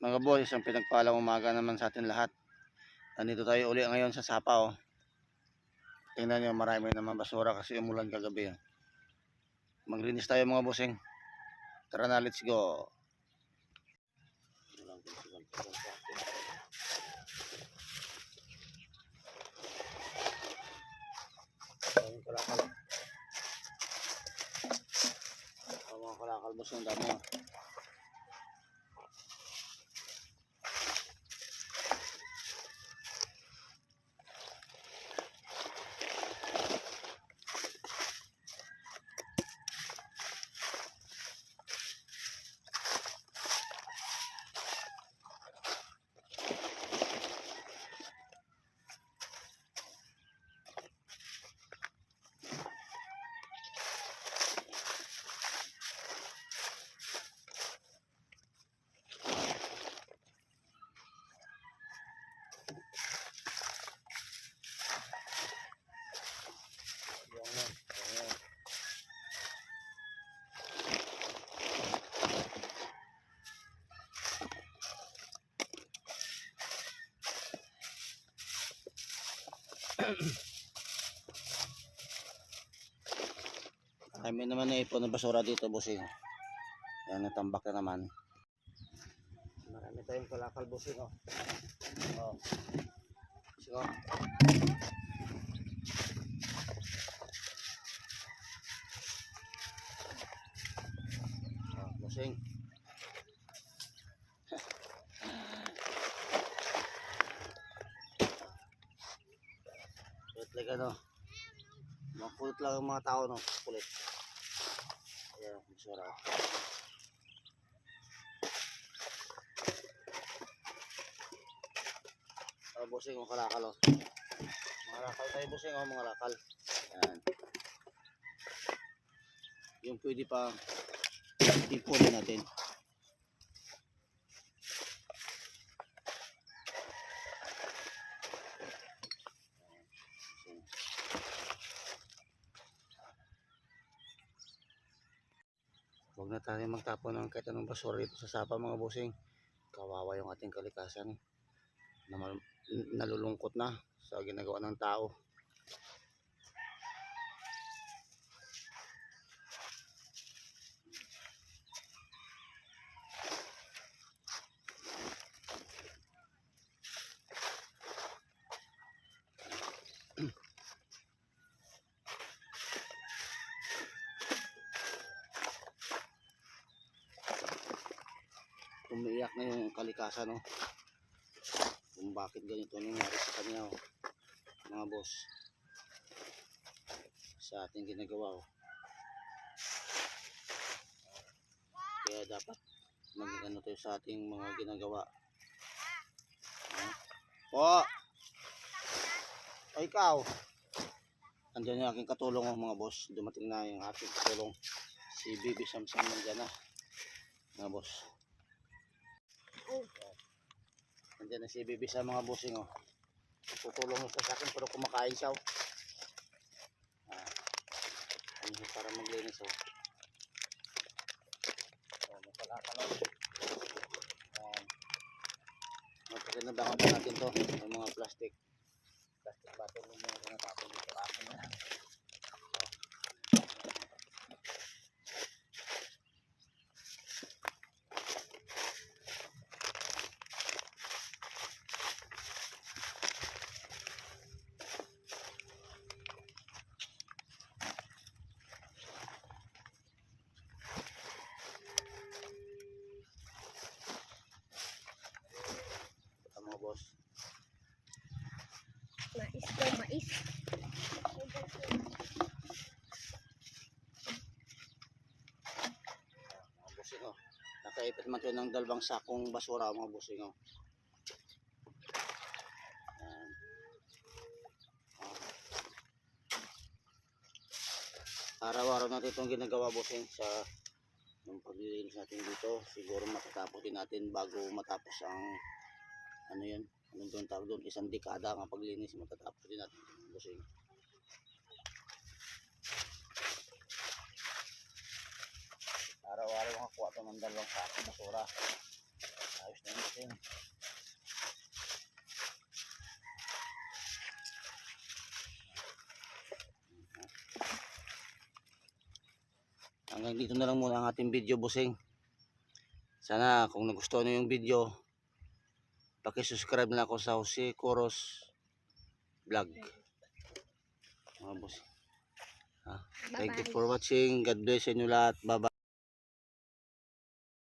Mga boss, isang pinagpalang umaga naman sa atin lahat. Nandito tayo uli ngayon sa Sapa, oh. Tingnan nyo, marami naman basura kasi umulan kagabi, oh. Maglinis tayo mga bossing. Tara na, let's go. Mga kalakal bossing, dami, oh. Kami naman na ipon ng basura dito, bossing. Yan, natambak na naman. Marami tayong kalakal, bossing, oh. Oh. Bossing, oh. Oh, bossing. Kulit like ano. Makulit lang ang mga tao, no? Kulit. Ayan, basura. Oh, bossing, mga kalakal, oh. Mga lakal tayo, bossing, oh, mga lakal. Ayan. Yung pwede pa ipunin natin. Huwag na tayo magtapon ng kahit anong basura dito sa Sapa, mga bossing. Kawawa yung ating kalikasan. Nalulungkot na sa ginagawa ng tao. Umiiyak na yung kalikasan, no? Kung bakit ganito nangyari sa kanya, oh. Mga boss, sa ating ginagawa, oh. Kaya dapat mag-ano tayo sa ating mga ginagawa. Po! O ikaw, andyan yung aking katulong, oh, mga boss. Dumating na yung aking katulong, si Bibi Samsam. Nandyan na, mga boss. Nandiyan na si Bibi sa mga bossing, oh. Tutulong siya sa akin pero kumakain siya, oh. Ano para maglinis, oh. Makalakal, oh. Magpaganabangan pa natin to, yung mga plastic bottle, yung mga tinatapon dito. Ako na. Mga boss, mais daw, mais. mga bossing, oh. Nakaipit man tayo ng dalawang sakong basura, mga bossing, oh. Ayan. Araw-araw natin itong ginagawa, bossing, sa yung paglilinis natin dito. Siguro matatapos din natin bago matapos ang ano yun, anong doon tawag doon, isang dekada ang paglinis. Matatapos din natin, bossing. Araw-araw makakuha ito ng dalawang sakong basura. Ayos na yun. bossing. Hanggang dito na lang muna ang ating video, bossing. Sana kung nagustuhan nyo yung video, paki-subscribe na ako sa Jose Coros Vlog. Mga boss. Thank you for watching. God bless sa inyo lahat. Bye bye.